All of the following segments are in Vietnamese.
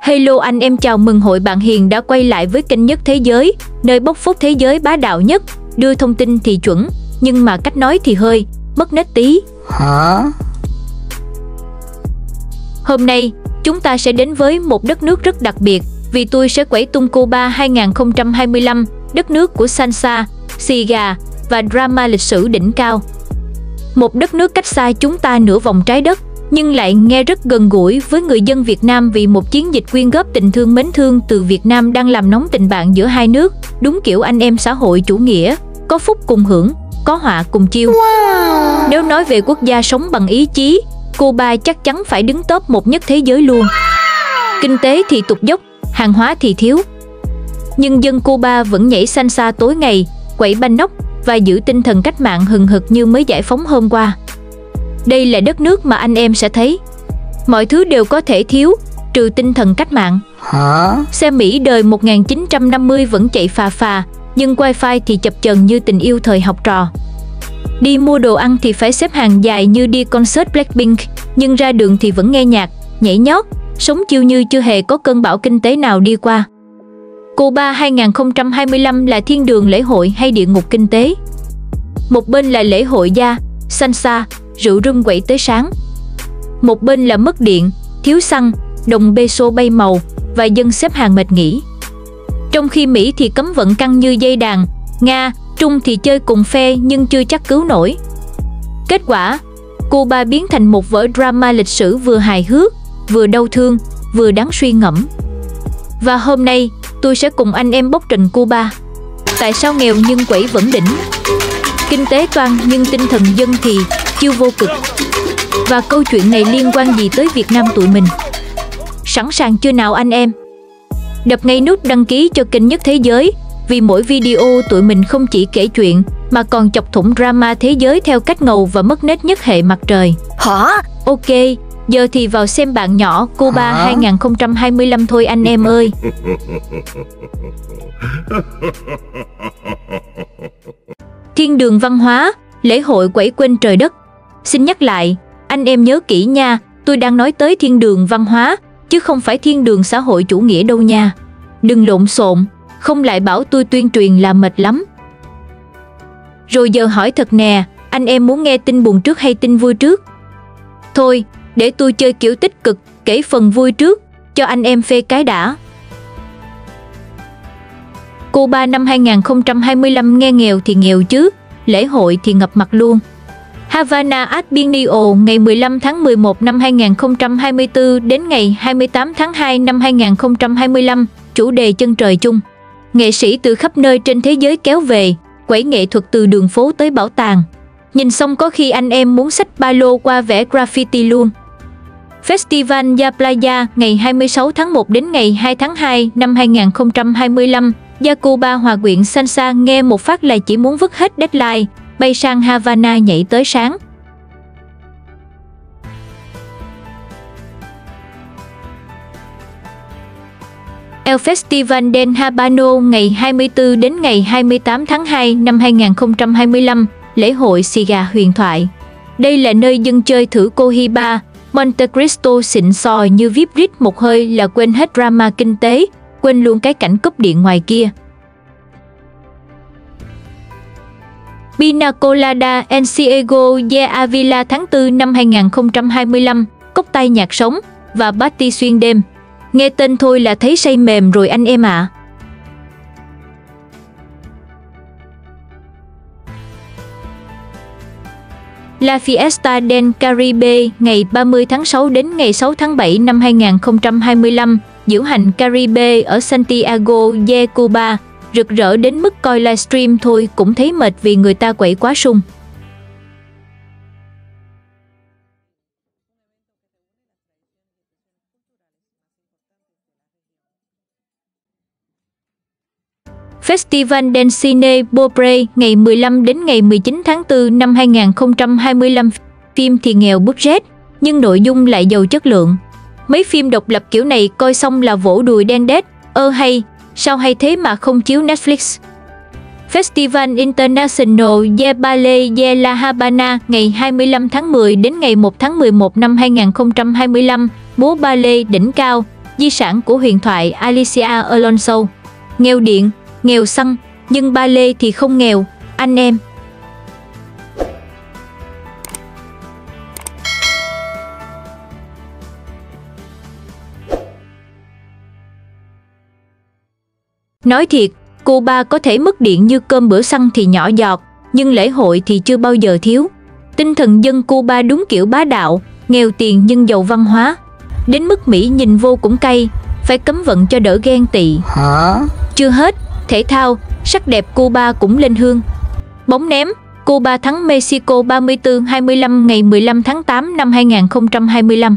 Hello anh em, chào mừng hội bạn hiền đã quay lại với kênh Nhất Thế Giới, nơi bóc phốt thế giới bá đạo nhất, đưa thông tin thì chuẩn, nhưng mà cách nói thì hơi mất nết tí. Hả? Hôm nay, chúng ta sẽ đến với một đất nước rất đặc biệt, vì tôi sẽ quẩy tung Cuba 2025, đất nước của salsa, xì gà và drama lịch sử đỉnh cao. Một đất nước cách xa chúng ta nửa vòng trái đất, nhưng lại nghe rất gần gũi với người dân Việt Nam vì một chiến dịch quyên góp tình thương mến thương từ Việt Nam đang làm nóng tình bạn giữa hai nước, đúng kiểu anh em xã hội chủ nghĩa, có phúc cùng hưởng, có họa cùng chiêu. Wow. Nếu nói về quốc gia sống bằng ý chí, Cuba chắc chắn phải đứng top 1 nhất thế giới luôn. Kinh tế thì tụt dốc, hàng hóa thì thiếu, nhưng dân Cuba vẫn nhảy salsa tối ngày, quẩy banh nóc và giữ tinh thần cách mạng hừng hực như mới giải phóng hôm qua. Đây là đất nước mà anh em sẽ thấy mọi thứ đều có thể thiếu, trừ tinh thần cách mạng. Hả? Xe Mỹ đời 1950 vẫn chạy phà phà, nhưng wifi thì chập chờn như tình yêu thời học trò. Đi mua đồ ăn thì phải xếp hàng dài như đi concert Blackpink, nhưng ra đường thì vẫn nghe nhạc, nhảy nhót, sống chill như chưa hề có cơn bão kinh tế nào đi qua. Cuba 2025 là thiên đường lễ hội hay địa ngục kinh tế. Một bên là lễ hội da, salsa, rượu rum quẩy tới sáng. Một bên là mất điện, thiếu xăng, đồng peso bay màu và dân xếp hàng mệt nghỉ. Trong khi Mỹ thì cấm vận căng như dây đàn, Nga, Trung thì chơi cùng phe nhưng chưa chắc cứu nổi. Kết quả, Cuba biến thành một vở drama lịch sử vừa hài hước, vừa đau thương, vừa đáng suy ngẫm. Và hôm nay, tôi sẽ cùng anh em bóc trần Cuba. Tại sao nghèo nhưng quẩy vẫn đỉnh? Kinh tế toang nhưng tinh thần dân thì chiêu vô cực. Và câu chuyện này liên quan gì tới Việt Nam tụi mình? Sẵn sàng chưa nào anh em? Đập ngay nút đăng ký cho kênh Nhất Thế Giới, vì mỗi video tụi mình không chỉ kể chuyện mà còn chọc thủng drama thế giới theo cách ngầu và mất nết nhất hệ mặt trời. Hả? Ok, giờ thì vào xem bạn nhỏ Cuba 2025 thôi anh em ơi. Thiên đường văn hóa, lễ hội quẩy quên trời đất. Xin nhắc lại, anh em nhớ kỹ nha, tôi đang nói tới thiên đường văn hóa, chứ không phải thiên đường xã hội chủ nghĩa đâu nha. Đừng lộn xộn, không lại bảo tôi tuyên truyền là mệt lắm. Rồi giờ hỏi thật nè, anh em muốn nghe tin buồn trước hay tin vui trước? Thôi, để tôi chơi kiểu tích cực, kể phần vui trước, cho anh em phê cái đã. Cuba năm 2025 nghe nghèo thì nghèo chứ, lễ hội thì ngập mặt luôn. Havana Albinio ngày 15 tháng 11 năm 2024 đến ngày 28 tháng 2 năm 2025, chủ đề chân trời chung. Nghệ sĩ từ khắp nơi trên thế giới kéo về, quẩy nghệ thuật từ đường phố tới bảo tàng. Nhìn xong có khi anh em muốn xách ba lô qua vẽ graffiti luôn. Festival Ya Playa ngày 26 tháng 1 đến ngày 2 tháng 2 năm 2025, Ya Cuba hòa quyện salsa nghe một phát là chỉ muốn vứt hết deadline, bay sang Havana nhảy tới sáng. El Festival del Habano ngày 24 đến ngày 28 tháng 2 năm 2025, lễ hội xì gà huyền thoại. Đây là nơi dân chơi thử Cohiba, Monte Cristo xịn sò như VIP rít một hơi là quên hết drama kinh tế, quên luôn cái cảnh cúp điện ngoài kia. Pina Colada en Ciego de Avila tháng 4 năm 2025, cốc tay nhạc sống và party xuyên đêm. Nghe tên thôi là thấy say mềm rồi anh em ạ. La Fiesta del Caribe ngày 30 tháng 6 đến ngày 6 tháng 7 năm 2025, diễu hành Caribe ở Santiago de Cuba, rực rỡ đến mức coi livestream thôi cũng thấy mệt vì người ta quẩy quá sung. Festival del Cine Pobre ngày 15 đến ngày 19 tháng 4 năm 2025, phim thì nghèo budget, nhưng nội dung lại giàu chất lượng. Mấy phim độc lập kiểu này coi xong là vỗ đùi đen đét, hay, sao hay thế mà không chiếu Netflix. Festival International de Ballet de La Habana ngày 25 tháng 10 đến ngày 1 tháng 11 năm 2025, múa ballet đỉnh cao, di sản của huyền thoại Alicia Alonso. Nghèo điện, nghèo xăng, nhưng ba lê thì không nghèo, anh em. Nói thiệt, Cuba có thể mất điện như cơm bữa xăng thì nhỏ giọt, nhưng lễ hội thì chưa bao giờ thiếu. Tinh thần dân Cuba đúng kiểu bá đạo, nghèo tiền nhưng giàu văn hóa. Đến mức Mỹ nhìn vô cũng cay, phải cấm vận cho đỡ ghen tị. Chưa hết, thể thao, sắc đẹp Cuba cũng lên hương. Bóng ném, Cuba thắng Mexico 34-25 ngày 15 tháng 8 năm 2025.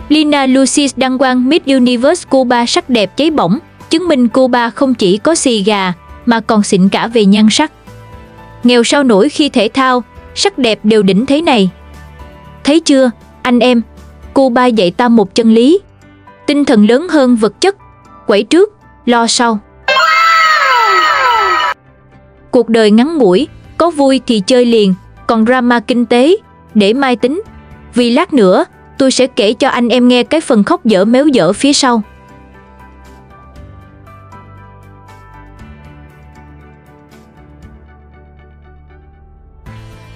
Lina Lucis đăng quang Miss Universe Cuba sắc đẹp cháy bỏng, chứng minh Cuba không chỉ có xì gà mà còn xịn cả về nhan sắc. Nghèo sao nổi khi thể thao, sắc đẹp đều đỉnh thế này. Thấy chưa, anh em, Cuba dạy ta một chân lý. Tinh thần lớn hơn vật chất, quẩy trước, lo sau. Cuộc đời ngắn ngủi, có vui thì chơi liền, còn drama kinh tế, để mai tính. Vì lát nữa, tôi sẽ kể cho anh em nghe cái phần khóc dở méo dở phía sau.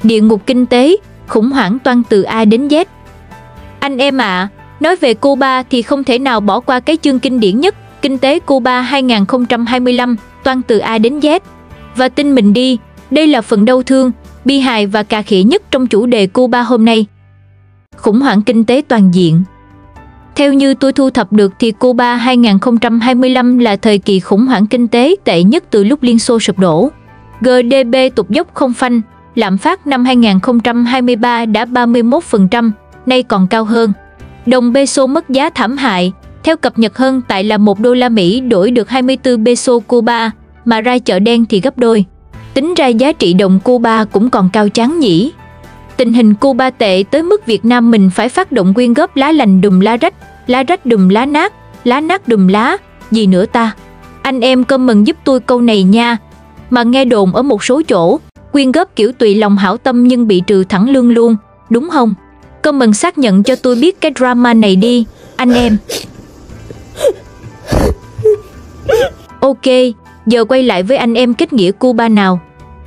Địa ngục kinh tế, khủng hoảng toan từ A đến Z. Anh em ạ, nói về Cuba thì không thể nào bỏ qua cái chương kinh điển nhất, Kinh tế Cuba 2025, toan từ A đến Z. Và tin mình đi, đây là phần đau thương, bi hài và cà khịa nhất trong chủ đề Cuba hôm nay. Khủng hoảng kinh tế toàn diện. Theo như tôi thu thập được thì Cuba 2025 là thời kỳ khủng hoảng kinh tế tệ nhất từ lúc Liên Xô sụp đổ. GDP tụt dốc không phanh, lạm phát năm 2023 đã 31%, nay còn cao hơn. Đồng peso mất giá thảm hại, theo cập nhật hơn tại là 1 đô la Mỹ đổi được 24 peso Cuba, mà ra chợ đen thì gấp đôi. Tính ra giá trị đồng Cuba cũng còn cao chán nhỉ. Tình hình Cuba tệ tới mức Việt Nam mình phải phát động quyên góp lá lành đùm lá rách đùm lá nát đùm lá, gì nữa ta? Anh em comment giúp tôi câu này nha. Mà nghe đồn ở một số chỗ, quyên góp kiểu tùy lòng hảo tâm nhưng bị trừ thẳng lương luôn, đúng không? Comment xác nhận cho tôi biết cái drama này đi, anh em. Ok, giờ quay lại với anh em kết nghĩa Cuba nào.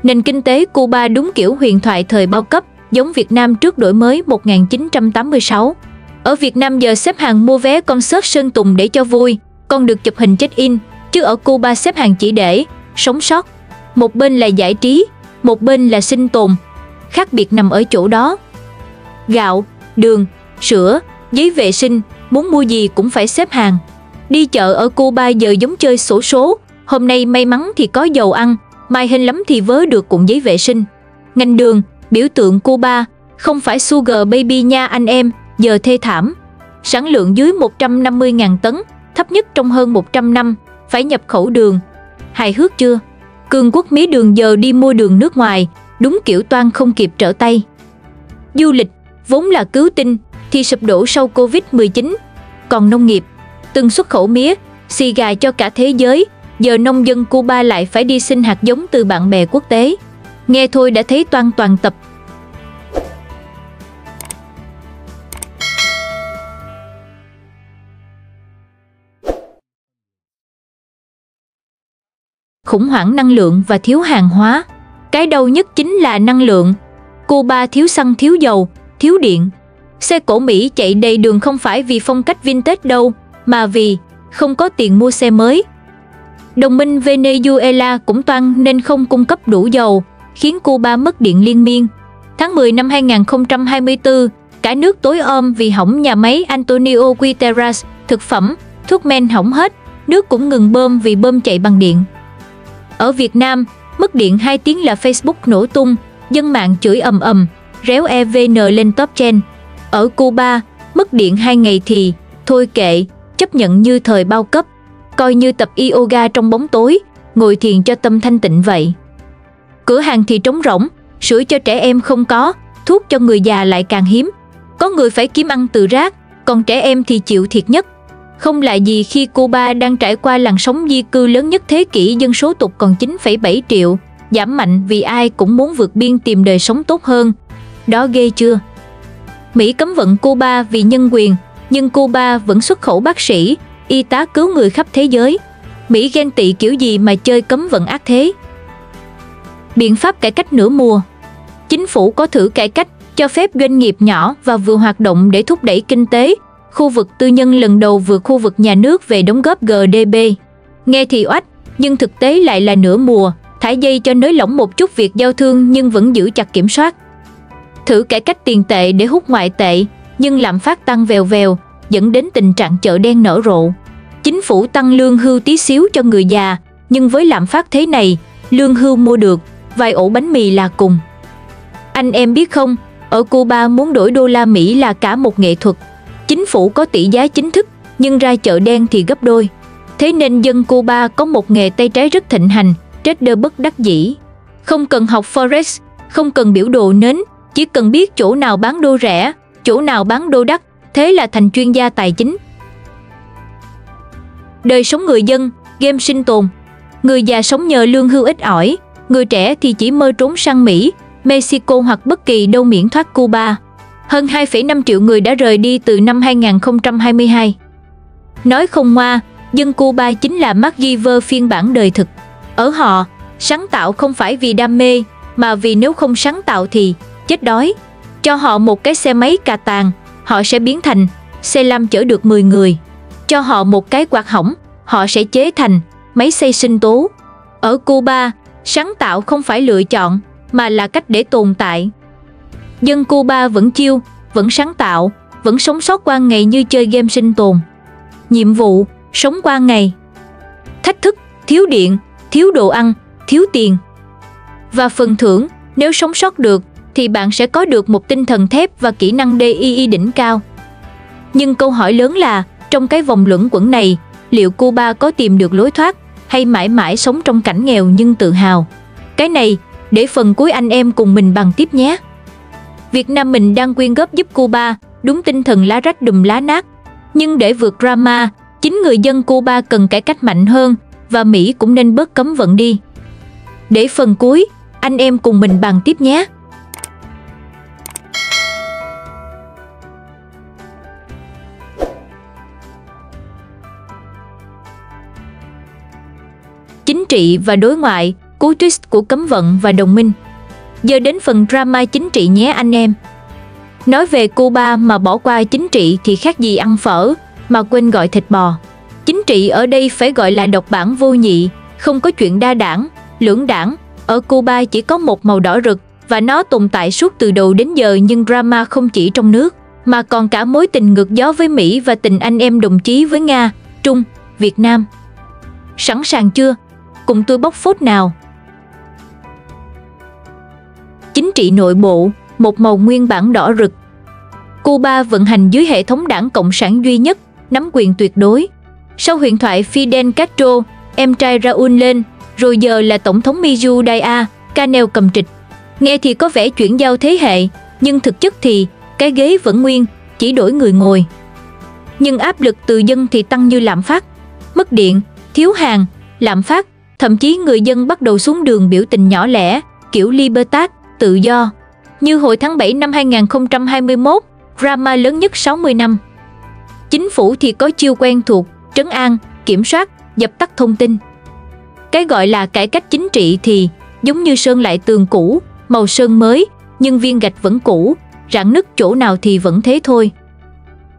Nền kinh tế Cuba đúng kiểu huyền thoại thời bao cấp, giống Việt Nam trước đổi mới 1986. Ở Việt Nam giờ xếp hàng mua vé concert Sơn Tùng để cho vui, còn được chụp hình check-in, chứ ở Cuba xếp hàng chỉ để sống sót. Một bên là giải trí, một bên là sinh tồn. Khác biệt nằm ở chỗ đó. Gạo, đường, sữa, giấy vệ sinh, muốn mua gì cũng phải xếp hàng. Đi chợ ở Cuba giờ giống chơi xổ số, hôm nay may mắn thì có dầu ăn, mai hên lắm thì vớ được cuộn giấy vệ sinh. Ngành đường, biểu tượng Cuba, không phải sugar baby nha anh em, giờ thê thảm. Sản lượng dưới 150.000 tấn, thấp nhất trong hơn 100 năm, phải nhập khẩu đường. Hài hước chưa? Cường quốc mía đường giờ đi mua đường nước ngoài, đúng kiểu toan không kịp trở tay. Du lịch, vốn là cứu tinh, thì sụp đổ sau Covid-19. Còn nông nghiệp, từng xuất khẩu mía, xì gà cho cả thế giới, giờ nông dân Cuba lại phải đi xin hạt giống từ bạn bè quốc tế. Nghe thôi đã thấy toan toàn tập. Khủng hoảng năng lượng và thiếu hàng hóa. Cái đau nhất chính là năng lượng. Cuba thiếu xăng, thiếu dầu, thiếu điện. Xe cổ Mỹ chạy đầy đường không phải vì phong cách vintage đâu, mà vì không có tiền mua xe mới. Đồng minh Venezuela cũng toan nên không cung cấp đủ dầu, khiến Cuba mất điện liên miên. Tháng 10 năm 2024, cả nước tối om vì hỏng nhà máy Antonio Guterres, thực phẩm, thuốc men hỏng hết, nước cũng ngừng bơm vì bơm chạy bằng điện. Ở Việt Nam, mất điện 2 tiếng là Facebook nổ tung, dân mạng chửi ầm ầm, réo EVN lên top trend. Ở Cuba, mất điện 2 ngày thì thôi kệ, chấp nhận như thời bao cấp, coi như tập yoga trong bóng tối, ngồi thiền cho tâm thanh tịnh vậy. Cửa hàng thì trống rỗng, sữa cho trẻ em không có, thuốc cho người già lại càng hiếm. Có người phải kiếm ăn từ rác, còn trẻ em thì chịu thiệt nhất. Không lạ gì khi Cuba đang trải qua làn sóng di cư lớn nhất thế kỷ, dân số tụt còn 9,7 triệu, giảm mạnh vì ai cũng muốn vượt biên tìm đời sống tốt hơn. Đó ghê chưa? Mỹ cấm vận Cuba vì nhân quyền, nhưng Cuba vẫn xuất khẩu bác sĩ, y tá cứu người khắp thế giới. Mỹ ghen tị kiểu gì mà chơi cấm vận ác thế? Biện pháp cải cách nửa mùa. Chính phủ có thử cải cách cho phép doanh nghiệp nhỏ và vừa hoạt động để thúc đẩy kinh tế. Khu vực tư nhân lần đầu vượt khu vực nhà nước về đóng góp GDP. Nghe thì oách, nhưng thực tế lại là nửa mùa, thả dây cho nới lỏng một chút việc giao thương nhưng vẫn giữ chặt kiểm soát. Thử cải cách tiền tệ để hút ngoại tệ, nhưng lạm phát tăng vèo vèo, dẫn đến tình trạng chợ đen nở rộ. Chính phủ tăng lương hưu tí xíu cho người già, nhưng với lạm phát thế này, lương hưu mua được vài ổ bánh mì là cùng. Anh em biết không, ở Cuba muốn đổi đô la Mỹ là cả một nghệ thuật. Chính phủ có tỷ giá chính thức, nhưng ra chợ đen thì gấp đôi. Thế nên dân Cuba có một nghề tay trái rất thịnh hành, trader bất đắc dĩ. Không cần học Forex, không cần biểu đồ nến, chỉ cần biết chỗ nào bán đô rẻ, chỗ nào bán đô đắt, thế là thành chuyên gia tài chính. Đời sống người dân, game sinh tồn. Người già sống nhờ lương hưu ít ỏi, người trẻ thì chỉ mơ trốn sang Mỹ, Mexico hoặc bất kỳ đâu miễn thoát Cuba. Hơn 2,5 triệu người đã rời đi từ năm 2022. Nói không ngoa, dân Cuba chính là MacGyver phiên bản đời thực. Ở họ, sáng tạo không phải vì đam mê, mà vì nếu không sáng tạo thì chết đói. Cho họ một cái xe máy cà tàng, họ sẽ biến thành xe lam chở được 10 người. Cho họ một cái quạt hỏng, họ sẽ chế thành máy xay sinh tố. Ở Cuba, sáng tạo không phải lựa chọn, mà là cách để tồn tại. Dân Cuba vẫn chill, vẫn sáng tạo, vẫn sống sót qua ngày như chơi game sinh tồn. Nhiệm vụ, sống qua ngày. Thách thức, thiếu điện, thiếu đồ ăn, thiếu tiền. Và phần thưởng, nếu sống sót được, thì bạn sẽ có được một tinh thần thép và kỹ năng DIY đỉnh cao. Nhưng câu hỏi lớn là, trong cái vòng luẩn quẩn này, liệu Cuba có tìm được lối thoát, hay mãi mãi sống trong cảnh nghèo nhưng tự hào? Cái này, để phần cuối anh em cùng mình bàn tiếp nhé. Việt Nam mình đang quyên góp giúp Cuba, đúng tinh thần lá rách đùm lá nát. Nhưng để vượt drama, chính người dân Cuba cần cải cách mạnh hơn, và Mỹ cũng nên bớt cấm vận đi. Để phần cuối, anh em cùng mình bàn tiếp nhé. Chính trị và đối ngoại, cú twist của cấm vận và đồng minh. Giờ đến phần drama chính trị nhé anh em. Nói về Cuba mà bỏ qua chính trị thì khác gì ăn phở, mà quên gọi thịt bò. Chính trị ở đây phải gọi là độc bản vô nhị, không có chuyện đa đảng, lưỡng đảng. Ở Cuba chỉ có một màu đỏ rực, và nó tồn tại suốt từ đầu đến giờ, nhưng drama không chỉ trong nước, mà còn cả mối tình ngược gió với Mỹ và tình anh em đồng chí với Nga, Trung, Việt Nam. Sẵn sàng chưa? Cùng tôi bóc phốt nào. Chính trị nội bộ, một màu nguyên bản đỏ rực. Cuba vận hành dưới hệ thống đảng Cộng sản duy nhất, nắm quyền tuyệt đối. Sau huyền thoại Fidel Castro, em trai Raúl lên, rồi giờ là Tổng thống Miguel Díaz-Canel cầm trịch. Nghe thì có vẻ chuyển giao thế hệ, nhưng thực chất thì cái ghế vẫn nguyên, chỉ đổi người ngồi. Nhưng áp lực từ dân thì tăng như lạm phát, mất điện, thiếu hàng, lạm phát, thậm chí người dân bắt đầu xuống đường biểu tình nhỏ lẻ, kiểu Libertad, tự do. Như hồi tháng 7 năm 2021, drama lớn nhất 60 năm. Chính phủ thì có chiêu quen thuộc, trấn an, kiểm soát, dập tắt thông tin. Cái gọi là cải cách chính trị thì giống như sơn lại tường cũ, màu sơn mới, nhưng viên gạch vẫn cũ, rạn nứt chỗ nào thì vẫn thế thôi.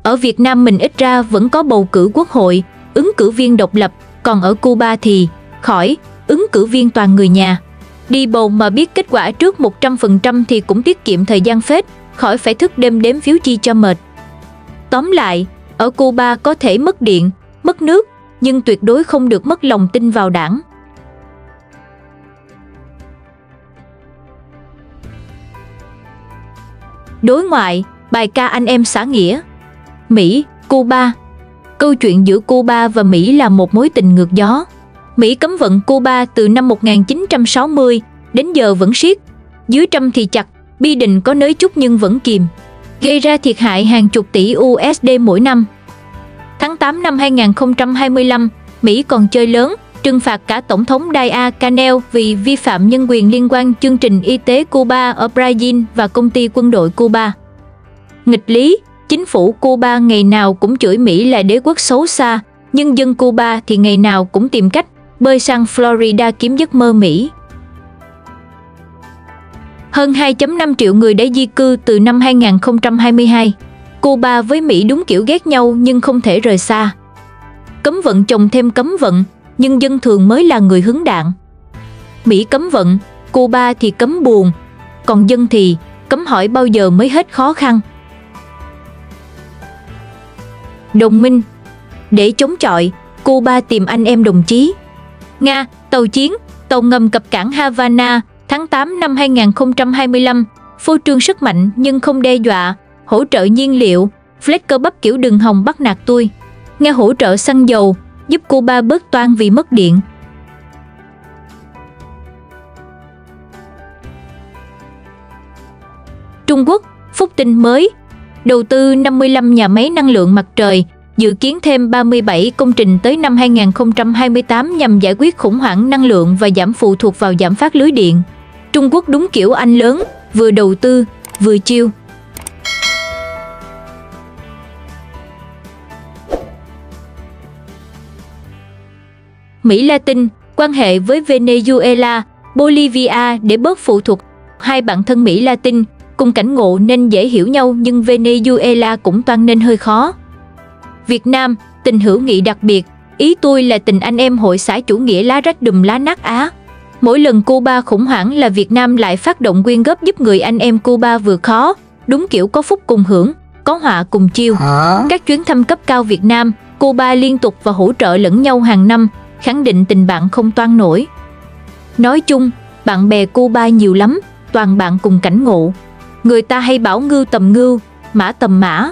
Ở Việt Nam mình ít ra vẫn có bầu cử quốc hội, ứng cử viên độc lập, còn ở Cuba thì khỏi, ứng cử viên toàn người nhà. Đi bầu mà biết kết quả trước 100% thì cũng tiết kiệm thời gian phết, khỏi phải thức đêm đếm phiếu chi cho mệt. Tóm lại, ở Cuba có thể mất điện, mất nước, nhưng tuyệt đối không được mất lòng tin vào đảng. Đối ngoại, bài ca anh em xã nghĩa. Mỹ, Cuba. Câu chuyện giữa Cuba và Mỹ là một mối tình ngược gió. Mỹ cấm vận Cuba từ năm 1960, đến giờ vẫn siết. Dưới Trump thì chặt, Biden có nới chút nhưng vẫn kìm, gây ra thiệt hại hàng chục tỷ USD mỗi năm. Tháng 8 năm 2025, Mỹ còn chơi lớn, trừng phạt cả Tổng thống Díaz-Canel vì vi phạm nhân quyền liên quan chương trình y tế Cuba ở Brazil và công ty quân đội Cuba. Nghịch lý, Chính phủ Cuba ngày nào cũng chửi Mỹ là đế quốc xấu xa, nhưng dân Cuba thì ngày nào cũng tìm cách bơi sang Florida kiếm giấc mơ Mỹ. Hơn 2,5 triệu người đã di cư từ năm 2022. Cuba với Mỹ đúng kiểu ghét nhau nhưng không thể rời xa. Cấm vận chồng thêm cấm vận, nhưng dân thường mới là người hứng đạn. Mỹ cấm vận, Cuba thì cấm buồn, còn dân thì cấm hỏi bao giờ mới hết khó khăn. Đồng minh. Để chống chọi, Cuba tìm anh em đồng chí. Nga, tàu chiến, tàu ngầm cập cảng Havana, tháng 8 năm 2025, phô trương sức mạnh nhưng không đe dọa, hỗ trợ nhiên liệu, flex cơ bắp kiểu đừng hòng bắt nạt tôi. Nga hỗ trợ xăng dầu, giúp Cuba bớt toan vì mất điện. Trung Quốc, phúc tin mới, đầu tư 55 nhà máy năng lượng mặt trời, dự kiến thêm 37 công trình tới năm 2028 nhằm giải quyết khủng hoảng năng lượng và giảm phụ thuộc vào giảm phát lưới điện. Trung Quốc đúng kiểu anh lớn, vừa đầu tư, vừa chiêu. Mỹ Latin, quan hệ với Venezuela, Bolivia để bớt phụ thuộc. Hai bạn thân Mỹ Latin cùng cảnh ngộ nên dễ hiểu nhau, nhưng Venezuela cũng toan nên hơi khó. Việt Nam, tình hữu nghị đặc biệt, ý tôi là tình anh em hội xã chủ nghĩa lá rách đùm lá nát Á. Mỗi lần Cuba khủng hoảng là Việt Nam lại phát động quyên góp giúp người anh em Cuba vượt khó, đúng kiểu có phúc cùng hưởng, có họa cùng chiêu. Các chuyến thăm cấp cao Việt Nam, Cuba liên tục và hỗ trợ lẫn nhau hàng năm, khẳng định tình bạn không toan nổi. Nói chung, bạn bè Cuba nhiều lắm, toàn bạn cùng cảnh ngộ. Người ta hay bảo ngưu tầm ngưu, mã tầm mã.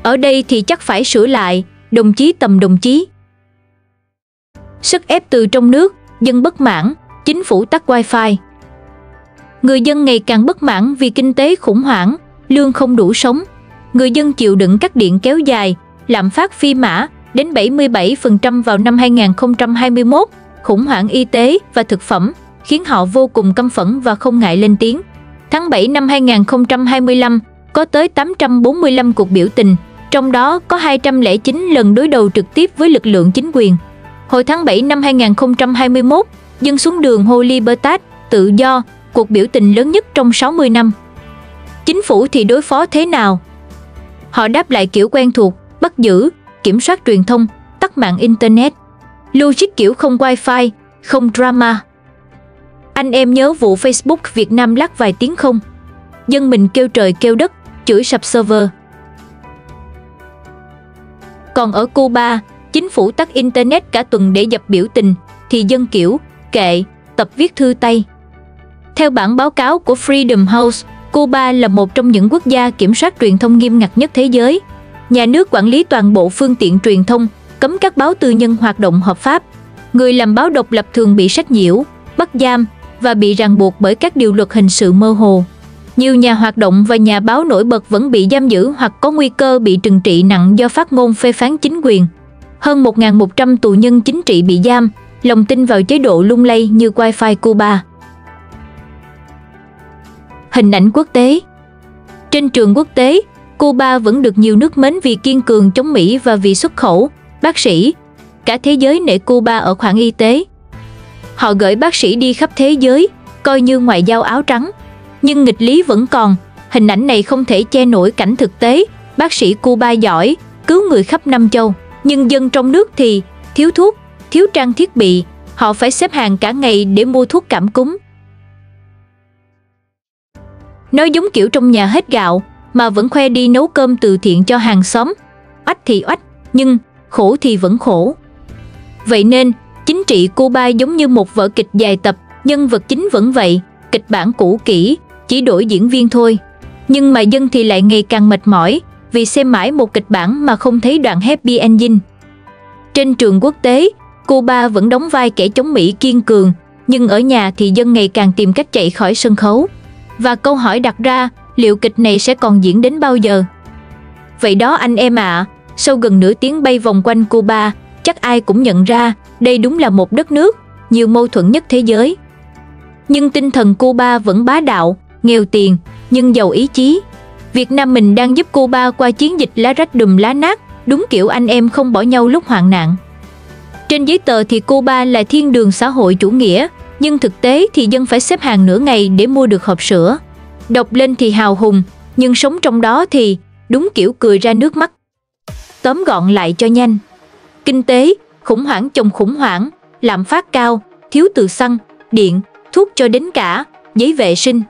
Ở đây thì chắc phải sửa lại, đồng chí tầm đồng chí. Sức ép từ trong nước, dân bất mãn, chính phủ tắt wifi. Người dân ngày càng bất mãn vì kinh tế khủng hoảng, lương không đủ sống. Người dân chịu đựng cắt điện kéo dài, lạm phát phi mã đến 77% vào năm 2021, khủng hoảng y tế và thực phẩm khiến họ vô cùng căm phẫn và không ngại lên tiếng. Tháng 7 năm 2025, có tới 845 cuộc biểu tình, trong đó có 209 lần đối đầu trực tiếp với lực lượng chính quyền. Hồi tháng 7 năm 2021, dân xuống đường hô Libertad, tự do, cuộc biểu tình lớn nhất trong 60 năm. Chính phủ thì đối phó thế nào? Họ đáp lại kiểu quen thuộc, bắt giữ, kiểm soát truyền thông, tắt mạng Internet. Logic kiểu không wifi, không drama. Anh em nhớ vụ Facebook Việt Nam lắc vài tiếng không? Dân mình kêu trời kêu đất, chửi sập server. Còn ở Cuba, chính phủ tắt Internet cả tuần để dập biểu tình, thì dân kiểu, kệ, tập viết thư tay. Theo bản báo cáo của Freedom House, Cuba là một trong những quốc gia kiểm soát truyền thông nghiêm ngặt nhất thế giới. Nhà nước quản lý toàn bộ phương tiện truyền thông, cấm các báo tư nhân hoạt động hợp pháp. Người làm báo độc lập thường bị sách nhiễu, bắt giam và bị ràng buộc bởi các điều luật hình sự mơ hồ. Nhiều nhà hoạt động và nhà báo nổi bật vẫn bị giam giữ hoặc có nguy cơ bị trừng trị nặng do phát ngôn phê phán chính quyền. Hơn 1.100 tù nhân chính trị bị giam, lòng tin vào chế độ lung lay như Wi-Fi Cuba. Hình ảnh quốc tế. Trên trường quốc tế, Cuba vẫn được nhiều nước mến vì kiên cường chống Mỹ và vì xuất khẩu bác sĩ. Cả thế giới nể Cuba ở khoản y tế. Họ gửi bác sĩ đi khắp thế giới, coi như ngoại giao áo trắng. Nhưng nghịch lý vẫn còn, hình ảnh này không thể che nổi cảnh thực tế. Bác sĩ Cuba giỏi, cứu người khắp năm châu. Nhưng dân trong nước thì thiếu thuốc, thiếu trang thiết bị. Họ phải xếp hàng cả ngày để mua thuốc cảm cúm. Nói giống kiểu trong nhà hết gạo, mà vẫn khoe đi nấu cơm từ thiện cho hàng xóm. Oách thì oách, nhưng khổ thì vẫn khổ. Vậy nên, chính trị Cuba giống như một vở kịch dài tập, nhân vật chính vẫn vậy, kịch bản cũ kỹ, chỉ đổi diễn viên thôi. Nhưng mà dân thì lại ngày càng mệt mỏi, vì xem mãi một kịch bản mà không thấy đoạn happy ending. Trên trường quốc tế, Cuba vẫn đóng vai kẻ chống Mỹ kiên cường, nhưng ở nhà thì dân ngày càng tìm cách chạy khỏi sân khấu. Và câu hỏi đặt ra, liệu kịch này sẽ còn diễn đến bao giờ? Vậy đó anh em ạ, sau gần nửa tiếng bay vòng quanh Cuba, chắc ai cũng nhận ra đây đúng là một đất nước nhiều mâu thuẫn nhất thế giới. Nhưng tinh thần Cuba vẫn bá đạo, nghèo tiền, nhưng giàu ý chí. Việt Nam mình đang giúp Cuba qua chiến dịch lá rách đùm lá nát, đúng kiểu anh em không bỏ nhau lúc hoạn nạn. Trên giấy tờ thì Cuba là thiên đường xã hội chủ nghĩa, nhưng thực tế thì dân phải xếp hàng nửa ngày để mua được hộp sữa. Đọc lên thì hào hùng, nhưng sống trong đó thì đúng kiểu cười ra nước mắt. Tóm gọn lại cho nhanh. Kinh tế, khủng hoảng chồng khủng hoảng, lạm phát cao, thiếu từ xăng, điện, thuốc cho đến cả giấy vệ sinh.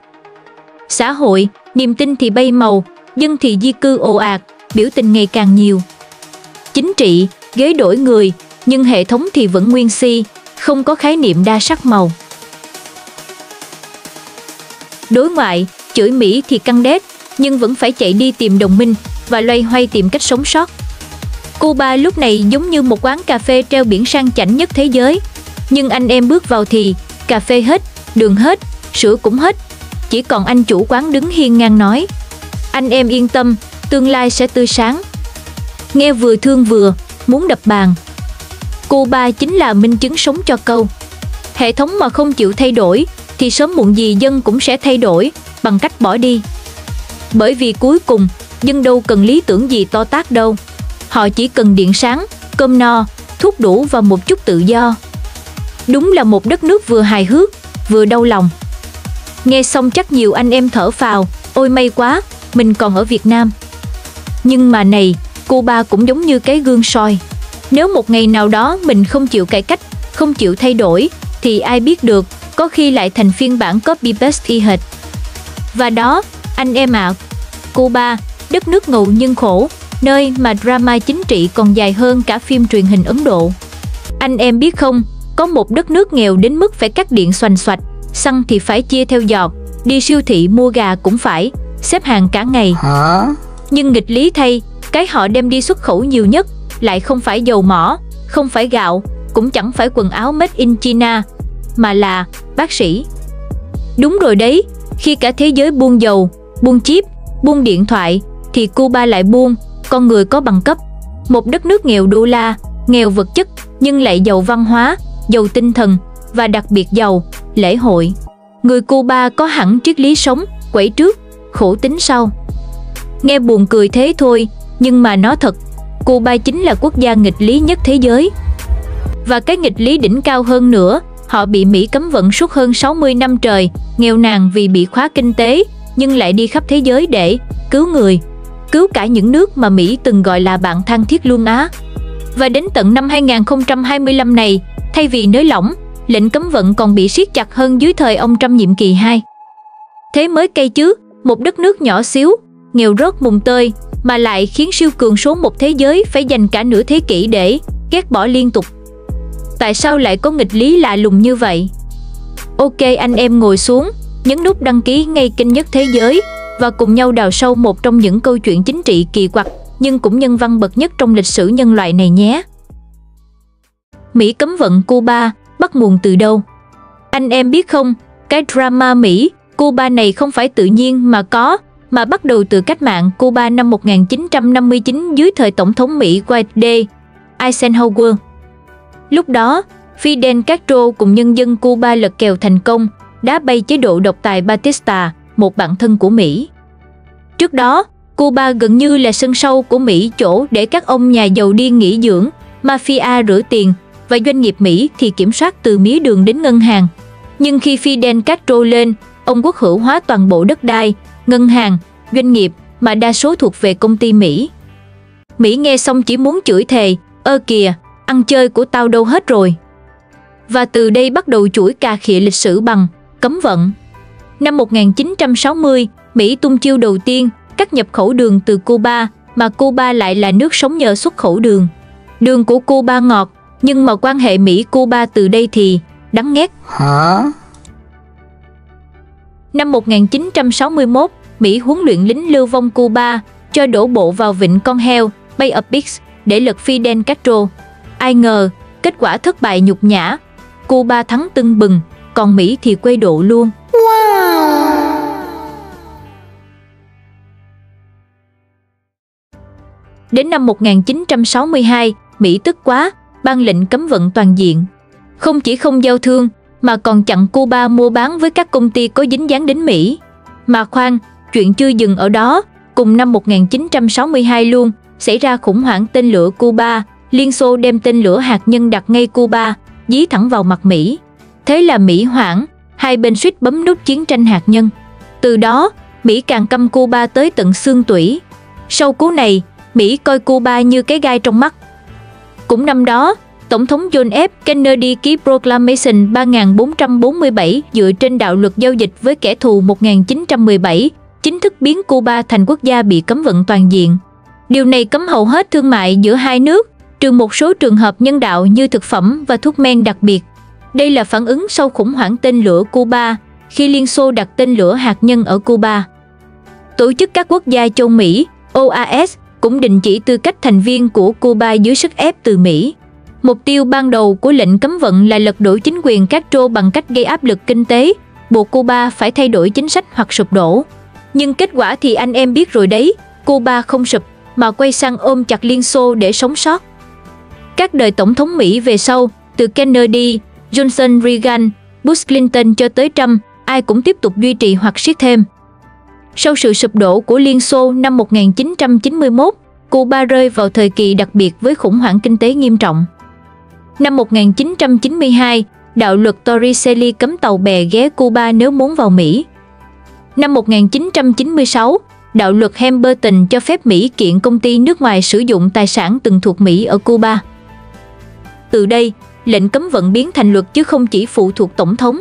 Xã hội, niềm tin thì bay màu, dân thì di cư ồ ạt, biểu tình ngày càng nhiều. Chính trị, ghế đổi người, nhưng hệ thống thì vẫn nguyên si, không có khái niệm đa sắc màu. Đối ngoại, chửi Mỹ thì căng đét, nhưng vẫn phải chạy đi tìm đồng minh và loay hoay tìm cách sống sót. Cuba lúc này giống như một quán cà phê treo biển sang chảnh nhất thế giới. Nhưng anh em bước vào thì cà phê hết, đường hết, sữa cũng hết. Chỉ còn anh chủ quán đứng hiên ngang nói: anh em yên tâm, tương lai sẽ tươi sáng. Nghe vừa thương vừa muốn đập bàn. Cuba chính là minh chứng sống cho câu: hệ thống mà không chịu thay đổi thì sớm muộn gì dân cũng sẽ thay đổi bằng cách bỏ đi. Bởi vì cuối cùng, dân đâu cần lý tưởng gì to tát đâu. Họ chỉ cần điện sáng, cơm no, thuốc đủ và một chút tự do. Đúng là một đất nước vừa hài hước, vừa đau lòng. Nghe xong chắc nhiều anh em thở phào, ôi may quá, mình còn ở Việt Nam. Nhưng mà này, Cuba cũng giống như cái gương soi. Nếu một ngày nào đó mình không chịu cải cách, không chịu thay đổi, thì ai biết được, có khi lại thành phiên bản copy-paste y hệt. Và đó, anh em ạ, Cuba, đất nước ngầu nhưng khổ, nơi mà drama chính trị còn dài hơn cả phim truyền hình Ấn Độ. Anh em biết không, có một đất nước nghèo đến mức phải cắt điện xoành xoạch, xăng thì phải chia theo giọt, đi siêu thị mua gà cũng phải xếp hàng cả ngày. Nhưng nghịch lý thay, cái họ đem đi xuất khẩu nhiều nhất lại không phải dầu mỏ, không phải gạo, cũng chẳng phải quần áo made in China, mà là bác sĩ. Đúng rồi đấy, khi cả thế giới buôn dầu, buôn chip, buôn điện thoại, thì Cuba lại buôn con người có bằng cấp. Một đất nước nghèo đô la, nghèo vật chất, nhưng lại giàu văn hóa, giàu tinh thần và đặc biệt giàu lễ hội. Người Cuba có hẳn triết lý sống, quẩy trước, khổ tính sau. Nghe buồn cười thế thôi, nhưng mà nói thật, Cuba chính là quốc gia nghịch lý nhất thế giới. Và cái nghịch lý đỉnh cao hơn nữa, họ bị Mỹ cấm vận suốt hơn 60 năm trời, nghèo nàn vì bị khóa kinh tế, nhưng lại đi khắp thế giới để cứu người, cứu cả những nước mà Mỹ từng gọi là bạn thân thiết luôn á. Và đến tận năm 2025 này, thay vì nới lỏng, lệnh cấm vận còn bị siết chặt hơn dưới thời ông Trump nhiệm kỳ 2. Thế mới cay chứ, một đất nước nhỏ xíu, nghèo rớt mùng tơi, mà lại khiến siêu cường số một thế giới phải dành cả nửa thế kỷ để ghét bỏ liên tục. Tại sao lại có nghịch lý lạ lùng như vậy? Ok, anh em ngồi xuống, nhấn nút đăng ký ngay kênh Nhất Thế Giới và cùng nhau đào sâu một trong những câu chuyện chính trị kỳ quặc nhưng cũng nhân văn bậc nhất trong lịch sử nhân loại này nhé. Mỹ cấm vận Cuba bắt nguồn từ đâu? Anh em biết không, cái drama Mỹ, Cuba này không phải tự nhiên mà có, mà bắt đầu từ cách mạng Cuba năm 1959 dưới thời Tổng thống Mỹ Dwight D. Eisenhower. Lúc đó, Fidel Castro cùng nhân dân Cuba lật kèo thành công, đá bay chế độ độc tài Batista, một bạn thân của Mỹ. Trước đó, Cuba gần như là sân sau của Mỹ, chỗ để các ông nhà giàu đi nghỉ dưỡng, mafia rửa tiền, và doanh nghiệp Mỹ thì kiểm soát từ mía đường đến ngân hàng. Nhưng khi Fidel Castro lên, ông quốc hữu hóa toàn bộ đất đai, ngân hàng, doanh nghiệp mà đa số thuộc về công ty Mỹ. Mỹ nghe xong chỉ muốn chửi thề, ơ kìa, ăn chơi của tao đâu hết rồi. Và từ đây bắt đầu chuỗi cà khịa lịch sử bằng cấm vận. Năm 1960, Mỹ tung chiêu đầu tiên, cắt nhập khẩu đường từ Cuba, mà Cuba lại là nước sống nhờ xuất khẩu đường. Đường của Cuba ngọt, nhưng mà quan hệ Mỹ-Cuba từ đây thì đắng nghét. Năm 1961, Mỹ huấn luyện lính lưu vong Cuba, cho đổ bộ vào vịnh con heo, Bay of Pigs, để lật Fidel Castro. Ai ngờ, kết quả thất bại nhục nhã. Cuba thắng tưng bừng, còn Mỹ thì quay độ luôn. Đến năm 1962, Mỹ tức quá, ban lệnh cấm vận toàn diện. Không chỉ không giao thương, mà còn chặn Cuba mua bán với các công ty có dính dáng đến Mỹ. Mà khoan, chuyện chưa dừng ở đó, Cùng năm 1962 luôn, xảy ra khủng hoảng tên lửa Cuba, Liên Xô đem tên lửa hạt nhân đặt ngay Cuba, dí thẳng vào mặt Mỹ. Thế là Mỹ hoảng, hai bên suýt bấm nút chiến tranh hạt nhân. Từ đó, Mỹ càng căm Cuba tới tận xương tủy. Sau cú này, Mỹ coi Cuba như cái gai trong mắt. Cũng năm đó, Tổng thống John F. Kennedy ký Proclamation 3447 dựa trên đạo luật giao dịch với kẻ thù 1917, chính thức biến Cuba thành quốc gia bị cấm vận toàn diện. Điều này cấm hầu hết thương mại giữa hai nước, trừ một số trường hợp nhân đạo như thực phẩm và thuốc men đặc biệt. Đây là phản ứng sau khủng hoảng tên lửa Cuba, khi Liên Xô đặt tên lửa hạt nhân ở Cuba. Tổ chức các quốc gia châu Mỹ, OAS, cũng đình chỉ tư cách thành viên của Cuba dưới sức ép từ Mỹ. Mục tiêu ban đầu của lệnh cấm vận là lật đổ chính quyền Castro bằng cách gây áp lực kinh tế, buộc Cuba phải thay đổi chính sách hoặc sụp đổ. Nhưng kết quả thì anh em biết rồi đấy, Cuba không sụp, mà quay sang ôm chặt Liên Xô để sống sót. Các đời tổng thống Mỹ về sau, từ Kennedy, Johnson, Reagan, Bush, Clinton cho tới Trump, ai cũng tiếp tục duy trì hoặc siết thêm. Sau sự sụp đổ của Liên Xô năm 1991, Cuba rơi vào thời kỳ đặc biệt với khủng hoảng kinh tế nghiêm trọng. Năm 1992, đạo luật Torricelli cấm tàu bè ghé Cuba nếu muốn vào Mỹ. Năm 1996, đạo luật Helms-Burton cho phép Mỹ kiện công ty nước ngoài sử dụng tài sản từng thuộc Mỹ ở Cuba. Từ đây, lệnh cấm vận biến thành luật chứ không chỉ phụ thuộc tổng thống.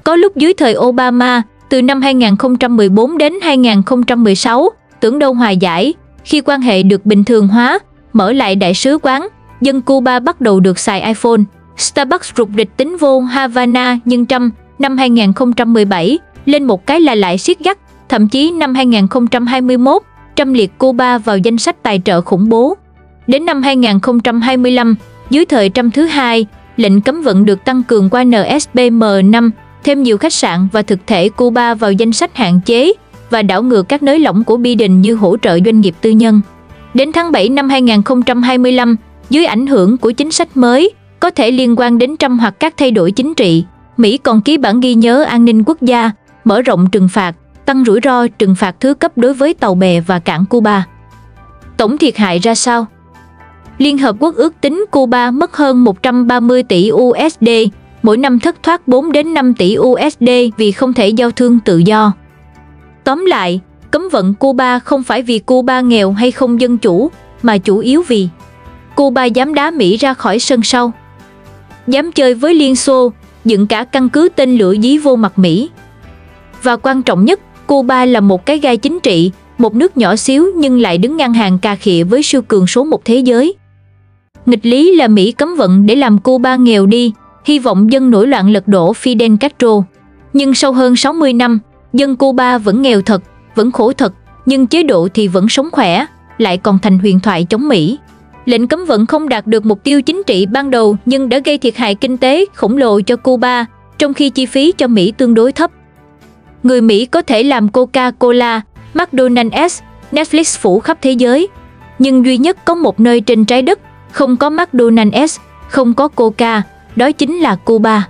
Có lúc dưới thời Obama, từ năm 2014 đến 2016, tưởng đâu hòa giải, khi quan hệ được bình thường hóa, mở lại đại sứ quán, dân Cuba bắt đầu được xài iPhone. Starbucks rục rịch tính vô Havana, nhưng Trump, năm 2017, lên một cái là lại siết gắt, thậm chí năm 2021, Trump liệt Cuba vào danh sách tài trợ khủng bố. Đến năm 2025, dưới thời Trump thứ hai, lệnh cấm vận được tăng cường qua NSBM5, thêm nhiều khách sạn và thực thể Cuba vào danh sách hạn chế và đảo ngược các nới lỏng của Biden như hỗ trợ doanh nghiệp tư nhân. Đến tháng 7 năm 2025, dưới ảnh hưởng của chính sách mới, có thể liên quan đến Trump hoặc các thay đổi chính trị, Mỹ còn ký bản ghi nhớ an ninh quốc gia, mở rộng trừng phạt, tăng rủi ro trừng phạt thứ cấp đối với tàu bè và cảng Cuba. Tổng thiệt hại ra sao? Liên Hợp Quốc ước tính Cuba mất hơn 130 tỷ USD, mỗi năm thất thoát 4 đến 5 tỷ USD vì không thể giao thương tự do. Tóm lại, cấm vận Cuba không phải vì Cuba nghèo hay không dân chủ, mà chủ yếu vì Cuba dám đá Mỹ ra khỏi sân sau, dám chơi với Liên Xô, dựng cả căn cứ tên lửa dí vô mặt Mỹ. Và quan trọng nhất, Cuba là một cái gai chính trị, một nước nhỏ xíu nhưng lại đứng ngang hàng cà khịa với siêu cường số 1 thế giới. Nghịch lý là Mỹ cấm vận để làm Cuba nghèo đi, hy vọng dân nổi loạn lật đổ Fidel Castro. Nhưng sau hơn 60 năm, dân Cuba vẫn nghèo thật, vẫn khổ thật, nhưng chế độ thì vẫn sống khỏe, lại còn thành huyền thoại chống Mỹ. Lệnh cấm vận không đạt được mục tiêu chính trị ban đầu nhưng đã gây thiệt hại kinh tế khổng lồ cho Cuba, trong khi chi phí cho Mỹ tương đối thấp. Người Mỹ có thể làm Coca-Cola, McDonald's, Netflix phủ khắp thế giới. Nhưng duy nhất có một nơi trên trái đất không có McDonald's, không có Coca, đó chính là Cuba.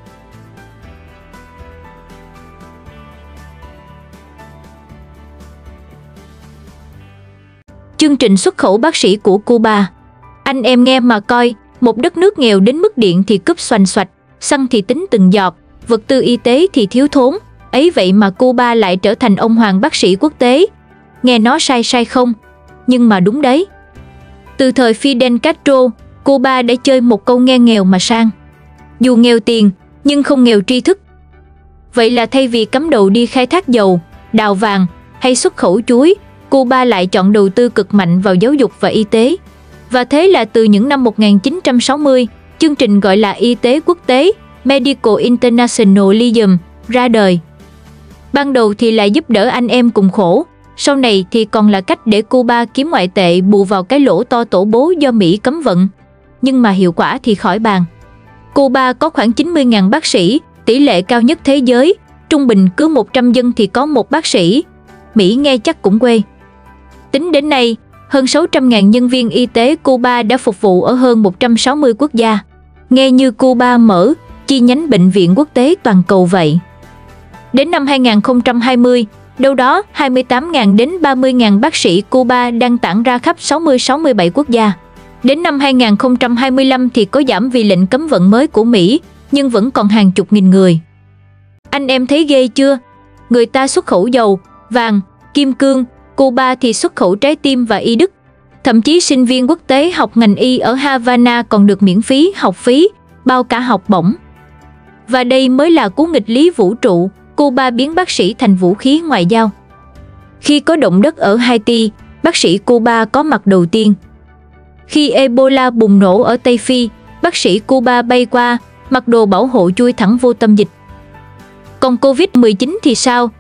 Chương trình xuất khẩu bác sĩ của Cuba. Anh em nghe mà coi, một đất nước nghèo đến mức điện thì cướp xoành xoạch, xăng thì tính từng giọt, vật tư y tế thì thiếu thốn. Ấy vậy mà Cuba lại trở thành ông hoàng bác sĩ quốc tế. Nghe nó sai không? Nhưng mà đúng đấy. Từ thời Fidel Castro, Cuba đã chơi một câu nghe nghèo mà sang. Dù nghèo tiền, nhưng không nghèo tri thức. Vậy là thay vì cắm đầu đi khai thác dầu, đào vàng hay xuất khẩu chuối, Cuba lại chọn đầu tư cực mạnh vào giáo dục và y tế. Và thế là từ những năm 1960, chương trình gọi là Y tế quốc tế, Medical Internationalism, ra đời. Ban đầu thì là giúp đỡ anh em cùng khổ, sau này thì còn là cách để Cuba kiếm ngoại tệ bù vào cái lỗ to tổ bố do Mỹ cấm vận. Nhưng mà hiệu quả thì khỏi bàn. Cuba có khoảng 90.000 bác sĩ, tỷ lệ cao nhất thế giới, trung bình cứ 100 dân thì có một bác sĩ. Mỹ nghe chắc cũng quê. Tính đến nay, hơn 600.000 nhân viên y tế Cuba đã phục vụ ở hơn 160 quốc gia. nghe như Cuba mở chi nhánh bệnh viện quốc tế toàn cầu vậy. Đến năm 2020, đâu đó 28.000 đến 30.000 bác sĩ Cuba đang tản ra khắp 60-67 quốc gia. Đến năm 2025 thì có giảm vì lệnh cấm vận mới của Mỹ, nhưng vẫn còn hàng chục nghìn người. Anh em thấy ghê chưa? Người ta xuất khẩu dầu, vàng, kim cương, Cuba thì xuất khẩu trái tim và y đức. Thậm chí sinh viên quốc tế học ngành y ở Havana còn được miễn phí học phí, bao cả học bổng. Và đây mới là cú nghịch lý vũ trụ, Cuba biến bác sĩ thành vũ khí ngoại giao. Khi có động đất ở Haiti, bác sĩ Cuba có mặt đầu tiên. Khi Ebola bùng nổ ở Tây Phi, bác sĩ Cuba bay qua, mặc đồ bảo hộ chui thẳng vô tâm dịch. Còn Covid-19 thì sao?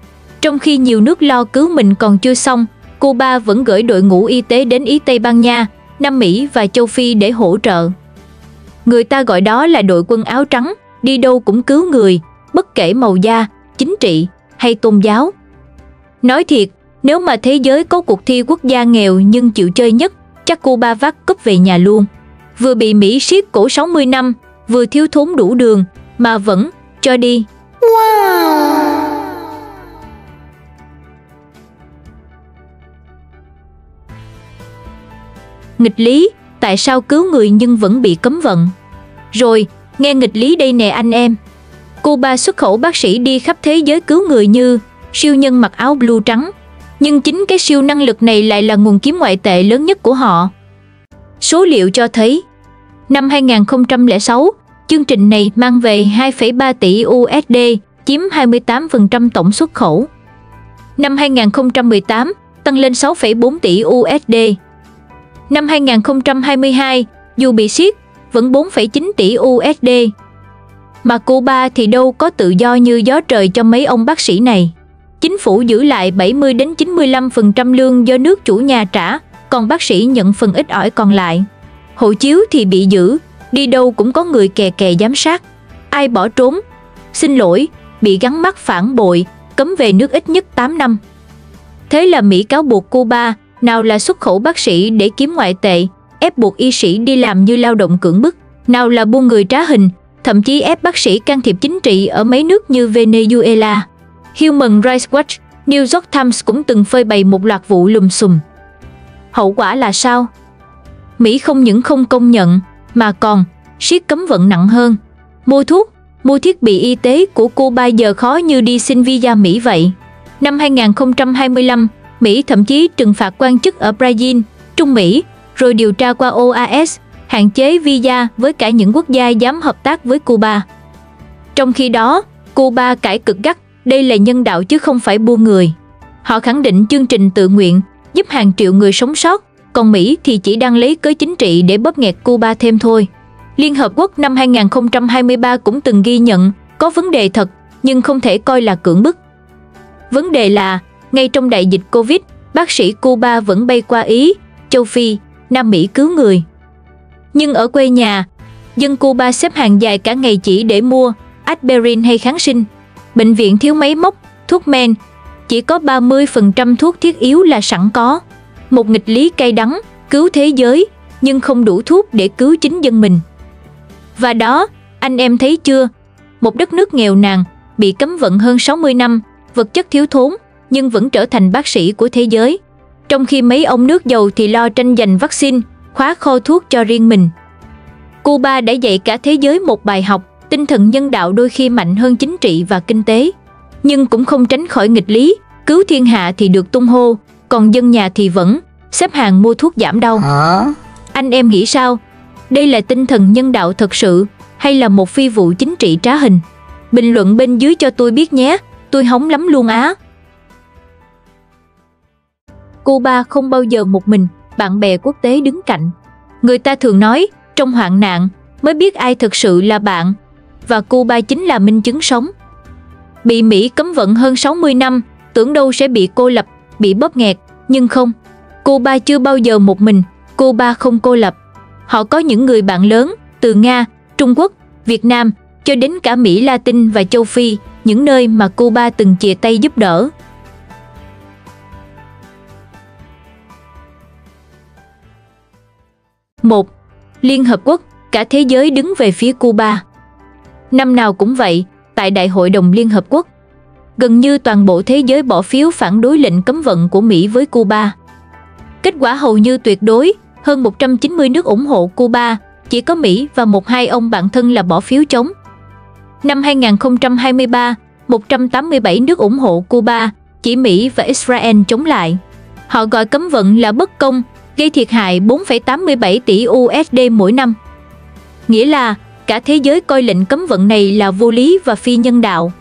Trong khi nhiều nước lo cứu mình còn chưa xong, Cuba vẫn gửi đội ngũ y tế đến Ý Tây Ban Nha, Nam Mỹ và châu Phi để hỗ trợ. Người ta gọi đó là đội quân áo trắng, đi đâu cũng cứu người, bất kể màu da, chính trị hay tôn giáo. Nói thiệt, nếu mà thế giới có cuộc thi quốc gia nghèo nhưng chịu chơi nhất, chắc Cuba vác cúp về nhà luôn. Vừa bị Mỹ siết cổ 60 năm, vừa thiếu thốn đủ đường, mà vẫn cho đi. Wow! Nghịch lý, tại sao cứu người nhưng vẫn bị cấm vận? Rồi, nghe nghịch lý đây nè anh em. Cuba xuất khẩu bác sĩ đi khắp thế giới cứu người như siêu nhân mặc áo blue trắng. Nhưng chính cái siêu năng lực này lại là nguồn kiếm ngoại tệ lớn nhất của họ. Số liệu cho thấy, năm 2006, chương trình này mang về 2,3 tỷ USD, chiếm 28% tổng xuất khẩu. Năm 2018, tăng lên 6,4 tỷ USD. Năm 2022, dù bị siết, vẫn 4,9 tỷ USD. Mà Cuba thì đâu có tự do như gió trời cho mấy ông bác sĩ này. Chính phủ giữ lại 70 đến 95% lương do nước chủ nhà trả, còn bác sĩ nhận phần ít ỏi còn lại. Hộ chiếu thì bị giữ, đi đâu cũng có người kè kè giám sát. Ai bỏ trốn, xin lỗi, bị gắn mác phản bội, cấm về nước ít nhất 8 năm. Thế là Mỹ cáo buộc Cuba, nào là xuất khẩu bác sĩ để kiếm ngoại tệ, ép buộc y sĩ đi làm như lao động cưỡng bức, nào là buôn người trá hình, thậm chí ép bác sĩ can thiệp chính trị ở mấy nước như Venezuela. Human Rights Watch, New York Times cũng từng phơi bày một loạt vụ lùm xùm. Hậu quả là sao? Mỹ không những không công nhận, mà còn siết cấm vận nặng hơn. Mua thuốc, mua thiết bị y tế của Cuba giờ khó như đi xin visa Mỹ vậy. Năm 2025, Mỹ thậm chí trừng phạt quan chức ở Brazil, Trung Mỹ, rồi điều tra qua OAS, hạn chế visa với cả những quốc gia dám hợp tác với Cuba. Trong khi đó, Cuba cãi cực gắt, đây là nhân đạo chứ không phải buôn người. Họ khẳng định chương trình tự nguyện giúp hàng triệu người sống sót, còn Mỹ thì chỉ đang lấy cớ chính trị để bóp nghẹt Cuba thêm thôi. Liên Hợp Quốc năm 2023 cũng từng ghi nhận có vấn đề thật, nhưng không thể coi là cưỡng bức. Vấn đề là, ngay trong đại dịch Covid, bác sĩ Cuba vẫn bay qua Ý, châu Phi, Nam Mỹ cứu người. Nhưng ở quê nhà, dân Cuba xếp hàng dài cả ngày chỉ để mua aspirin hay kháng sinh. Bệnh viện thiếu máy móc, thuốc men, chỉ có 30% thuốc thiết yếu là sẵn có. Một nghịch lý cay đắng, cứu thế giới, nhưng không đủ thuốc để cứu chính dân mình. Và đó, anh em thấy chưa? Một đất nước nghèo nàn, bị cấm vận hơn 60 năm, vật chất thiếu thốn, nhưng vẫn trở thành bác sĩ của thế giới. Trong khi mấy ông nước giàu thì lo tranh giành vaccine, khóa kho thuốc cho riêng mình. Cuba đã dạy cả thế giới một bài học, tinh thần nhân đạo đôi khi mạnh hơn chính trị và kinh tế. Nhưng cũng không tránh khỏi nghịch lý, cứu thiên hạ thì được tung hô, còn dân nhà thì vẫn xếp hàng mua thuốc giảm đau. Anh em nghĩ sao? Đây là tinh thần nhân đạo thật sự, hay là một phi vụ chính trị trá hình? Bình luận bên dưới cho tôi biết nhé, tôi hóng lắm luôn á. Cuba không bao giờ một mình, bạn bè quốc tế đứng cạnh. Người ta thường nói, trong hoạn nạn mới biết ai thực sự là bạn, và Cuba chính là minh chứng sống. Bị Mỹ cấm vận hơn 60 năm, tưởng đâu sẽ bị cô lập, bị bóp nghẹt, nhưng không. Cuba chưa bao giờ một mình, Cuba không cô lập. Họ có những người bạn lớn, từ Nga, Trung Quốc, Việt Nam, cho đến cả Mỹ Latin và châu Phi, những nơi mà Cuba từng chìa tay giúp đỡ. 1. Liên Hợp Quốc, cả thế giới đứng về phía Cuba. Năm nào cũng vậy, tại Đại hội đồng Liên Hợp Quốc, gần như toàn bộ thế giới bỏ phiếu phản đối lệnh cấm vận của Mỹ với Cuba. Kết quả hầu như tuyệt đối, hơn 190 nước ủng hộ Cuba, chỉ có Mỹ và 1-2 ông bạn thân là bỏ phiếu chống. Năm 2023, 187 nước ủng hộ Cuba, chỉ Mỹ và Israel chống lại. Họ gọi cấm vận là bất công, gây thiệt hại 4,87 tỷ USD mỗi năm. Nghĩa là, cả thế giới coi lệnh cấm vận này là vô lý và phi nhân đạo.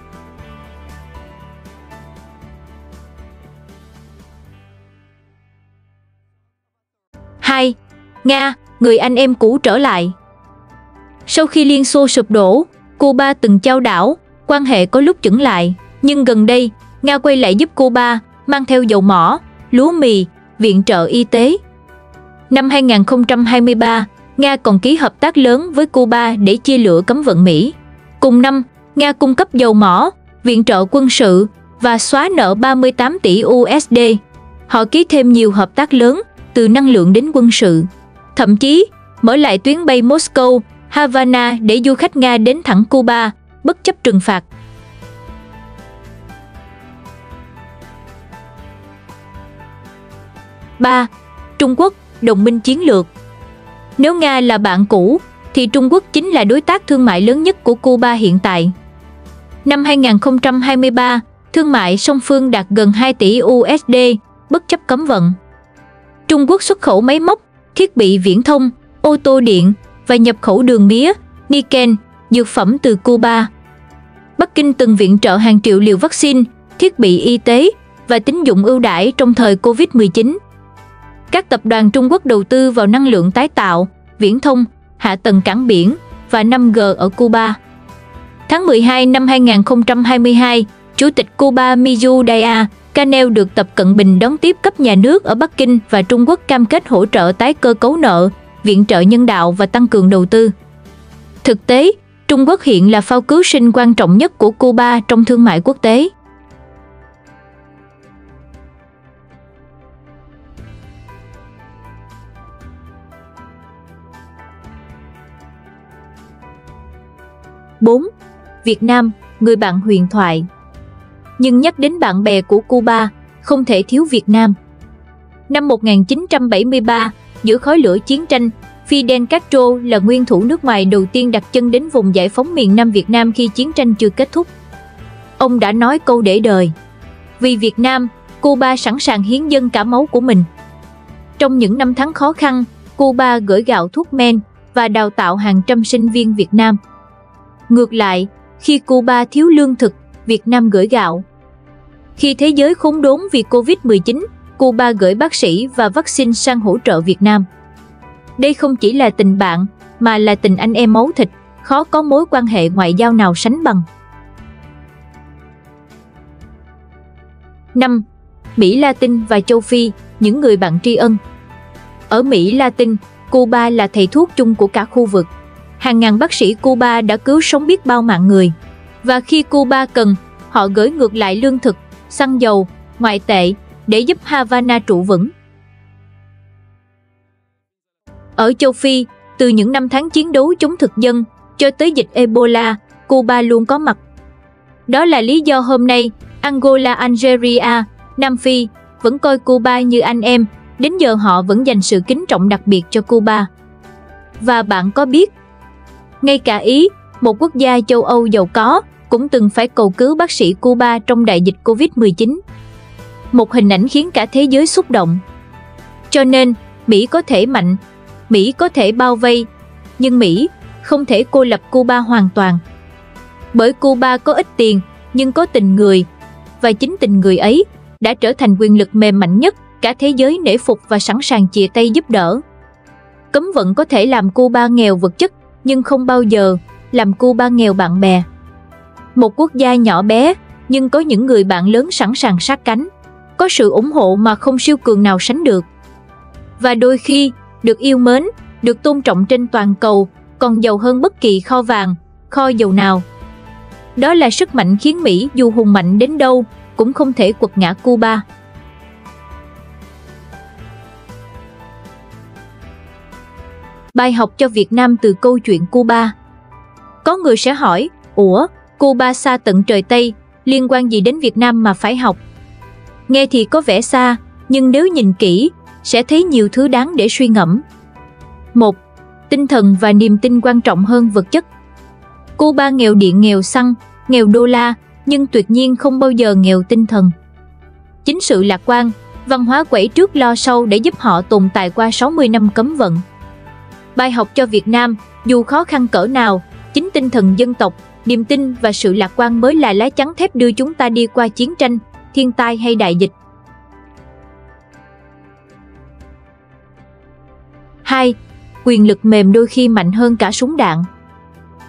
Hai, Nga, người anh em cũ trở lại. Sau khi Liên Xô sụp đổ, Cuba từng chao đảo, quan hệ có lúc chững lại, nhưng gần đây, Nga quay lại giúp Cuba, mang theo dầu mỏ, lúa mì, viện trợ y tế. Năm 2023, Nga còn ký hợp tác lớn với Cuba để chia lửa cấm vận Mỹ. Cùng năm, Nga cung cấp dầu mỏ, viện trợ quân sự và xóa nợ 38 tỷ USD. Họ ký thêm nhiều hợp tác lớn, từ năng lượng đến quân sự. Thậm chí, mở lại tuyến bay Moscow, Havana để du khách Nga đến thẳng Cuba, bất chấp trừng phạt. Ba, Trung Quốc, đồng minh chiến lược. Nếu Nga là bạn cũ, thì Trung Quốc chính là đối tác thương mại lớn nhất của Cuba hiện tại. Năm 2023, thương mại song phương đạt gần 2 tỷ USD, bất chấp cấm vận. Trung Quốc xuất khẩu máy móc, thiết bị viễn thông, ô tô điện và nhập khẩu đường mía, niken, dược phẩm từ Cuba. Bắc Kinh từng viện trợ hàng triệu liều vaccine, thiết bị y tế và tín dụng ưu đãi trong thời Covid-19. Các tập đoàn Trung Quốc đầu tư vào năng lượng tái tạo, viễn thông, hạ tầng cảng biển và 5G ở Cuba. Tháng 12 năm 2022, Chủ tịch Cuba Miguel Díaz-Canel được Tập Cận Bình đón tiếp cấp nhà nước ở Bắc Kinh và Trung Quốc cam kết hỗ trợ tái cơ cấu nợ, viện trợ nhân đạo và tăng cường đầu tư. Thực tế, Trung Quốc hiện là phao cứu sinh quan trọng nhất của Cuba trong thương mại quốc tế. Bốn, Việt Nam, người bạn huyền thoại. Nhưng nhắc đến bạn bè của Cuba, không thể thiếu Việt Nam. Năm 1973, giữa khói lửa chiến tranh, Fidel Castro là nguyên thủ nước ngoài đầu tiên đặt chân đến vùng giải phóng miền Nam Việt Nam khi chiến tranh chưa kết thúc. Ông đã nói câu để đời: vì Việt Nam, Cuba sẵn sàng hiến dâng cả máu của mình. Trong những năm tháng khó khăn, Cuba gửi gạo thuốc men và đào tạo hàng trăm sinh viên Việt Nam. Ngược lại, khi Cuba thiếu lương thực, Việt Nam gửi gạo. Khi thế giới khốn đốn vì Covid-19, Cuba gửi bác sĩ và vaccine sang hỗ trợ Việt Nam. Đây không chỉ là tình bạn, mà là tình anh em máu thịt, khó có mối quan hệ ngoại giao nào sánh bằng. 5. Mỹ Latin và châu Phi, những người bạn tri ân. Ở Mỹ Latin, Cuba là thầy thuốc chung của cả khu vực. Hàng ngàn bác sĩ Cuba đã cứu sống biết bao mạng người. Và khi Cuba cần, họ gửi ngược lại lương thực, xăng dầu, ngoại tệ để giúp Havana trụ vững. Ở châu Phi, từ những năm tháng chiến đấu chống thực dân cho tới dịch Ebola, Cuba luôn có mặt. Đó là lý do hôm nay, Angola, Algeria, Nam Phi vẫn coi Cuba như anh em, đến giờ họ vẫn dành sự kính trọng đặc biệt cho Cuba. Và bạn có biết, ngay cả Ý, một quốc gia châu Âu giàu có, cũng từng phải cầu cứu bác sĩ Cuba trong đại dịch Covid-19. Một hình ảnh khiến cả thế giới xúc động. Cho nên, Mỹ có thể mạnh, Mỹ có thể bao vây, nhưng Mỹ không thể cô lập Cuba hoàn toàn. Bởi Cuba có ít tiền, nhưng có tình người, và chính tình người ấy đã trở thành quyền lực mềm mạnh nhất cả thế giới nể phục và sẵn sàng chìa tay giúp đỡ. Cấm vận có thể làm Cuba nghèo vật chất, nhưng không bao giờ làm Cuba nghèo bạn bè. Một quốc gia nhỏ bé, nhưng có những người bạn lớn sẵn sàng sát cánh, có sự ủng hộ mà không siêu cường nào sánh được. Và đôi khi, được yêu mến, được tôn trọng trên toàn cầu, còn giàu hơn bất kỳ kho vàng, kho dầu nào. Đó là sức mạnh khiến Mỹ dù hùng mạnh đến đâu, cũng không thể quật ngã Cuba. Bài học cho Việt Nam từ câu chuyện Cuba. Có người sẽ hỏi, ủa, Cuba xa tận trời Tây, liên quan gì đến Việt Nam mà phải học? Nghe thì có vẻ xa, nhưng nếu nhìn kỹ, sẽ thấy nhiều thứ đáng để suy ngẫm. 1. Tinh thần và niềm tin quan trọng hơn vật chất. Cuba nghèo điện, nghèo xăng, nghèo đô la, nhưng tuyệt nhiên không bao giờ nghèo tinh thần. Chính sự lạc quan, văn hóa quẩy trước lo sau để giúp họ tồn tại qua 60 năm cấm vận. Bài học cho Việt Nam, dù khó khăn cỡ nào, chính tinh thần dân tộc, niềm tin và sự lạc quan mới là lá chắn thép đưa chúng ta đi qua chiến tranh, thiên tai hay đại dịch. 2. Quyền lực mềm đôi khi mạnh hơn cả súng đạn.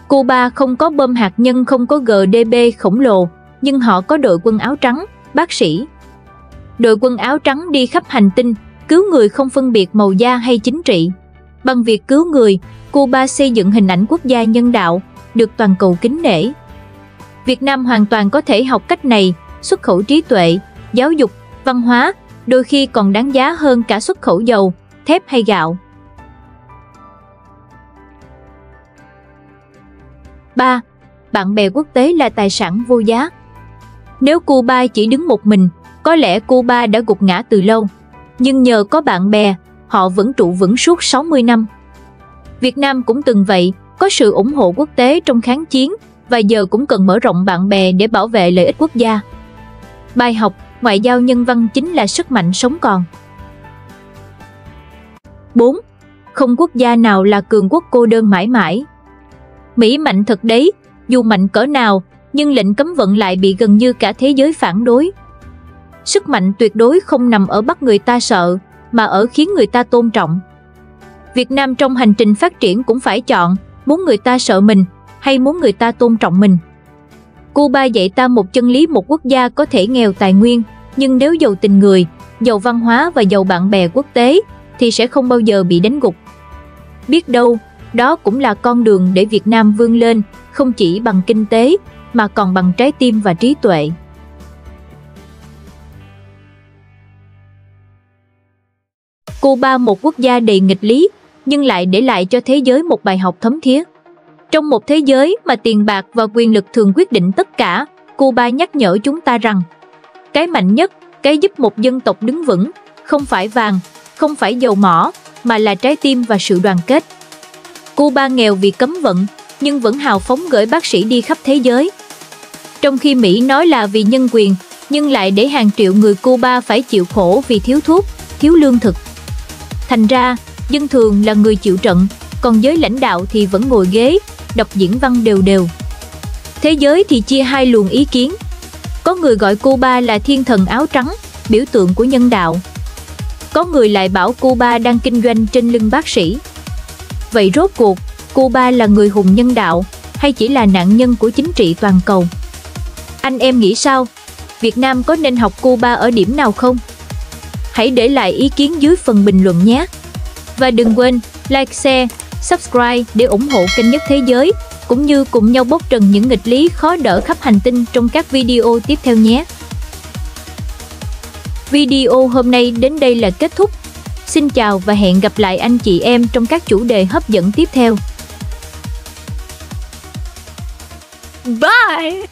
Cuba không có bom hạt nhân, không có GDP khổng lồ, nhưng họ có đội quân áo trắng, bác sĩ. Đội quân áo trắng đi khắp hành tinh, cứu người không phân biệt màu da hay chính trị. Bằng việc cứu người, Cuba xây dựng hình ảnh quốc gia nhân đạo, được toàn cầu kính nể. Việt Nam hoàn toàn có thể học cách này, xuất khẩu trí tuệ, giáo dục, văn hóa, đôi khi còn đáng giá hơn cả xuất khẩu dầu, thép hay gạo. 3. Bạn bè quốc tế là tài sản vô giá. Nếu Cuba chỉ đứng một mình, có lẽ Cuba đã gục ngã từ lâu. Nhưng nhờ có bạn bè, họ vẫn trụ vững suốt 60 năm. Việt Nam cũng từng vậy, có sự ủng hộ quốc tế trong kháng chiến, và giờ cũng cần mở rộng bạn bè để bảo vệ lợi ích quốc gia. Bài học, ngoại giao nhân văn chính là sức mạnh sống còn. 4. Không quốc gia nào là cường quốc cô đơn mãi mãi. Mỹ mạnh thật đấy, dù mạnh cỡ nào, nhưng lệnh cấm vận lại bị gần như cả thế giới phản đối. Sức mạnh tuyệt đối không nằm ở bắt người ta sợ, mà ở khiến người ta tôn trọng. Việt Nam trong hành trình phát triển cũng phải chọn, muốn người ta sợ mình, hay muốn người ta tôn trọng mình. Cuba dạy ta một chân lý: một quốc gia có thể nghèo tài nguyên, nhưng nếu giàu tình người, giàu văn hóa và giàu bạn bè quốc tế, thì sẽ không bao giờ bị đánh gục. Biết đâu, đó cũng là con đường để Việt Nam vươn lên, không chỉ bằng kinh tế, mà còn bằng trái tim và trí tuệ. Cuba, một quốc gia đầy nghịch lý, nhưng lại để lại cho thế giới một bài học thấm thía. Trong một thế giới mà tiền bạc và quyền lực thường quyết định tất cả, Cuba nhắc nhở chúng ta rằng cái mạnh nhất, cái giúp một dân tộc đứng vững, không phải vàng, không phải dầu mỏ, mà là trái tim và sự đoàn kết. Cuba nghèo vì cấm vận, nhưng vẫn hào phóng gửi bác sĩ đi khắp thế giới. Trong khi Mỹ nói là vì nhân quyền, nhưng lại để hàng triệu người Cuba phải chịu khổ vì thiếu thuốc, thiếu lương thực. Thành ra, dân thường là người chịu trận, còn giới lãnh đạo thì vẫn ngồi ghế, đọc diễn văn đều đều. Thế giới thì chia hai luồng ý kiến. Có người gọi Cuba là thiên thần áo trắng, biểu tượng của nhân đạo. Có người lại bảo Cuba đang kinh doanh trên lưng bác sĩ. Vậy rốt cuộc, Cuba là người hùng nhân đạo, hay chỉ là nạn nhân của chính trị toàn cầu? Anh em nghĩ sao? Việt Nam có nên học Cuba ở điểm nào không? Hãy để lại ý kiến dưới phần bình luận nhé! Và đừng quên like, share, subscribe để ủng hộ kênh Nhất Thế Giới, cũng như cùng nhau bóc trần những nghịch lý khó đỡ khắp hành tinh trong các video tiếp theo nhé! Video hôm nay đến đây là kết thúc. Xin chào và hẹn gặp lại anh chị em trong các chủ đề hấp dẫn tiếp theo. Bye!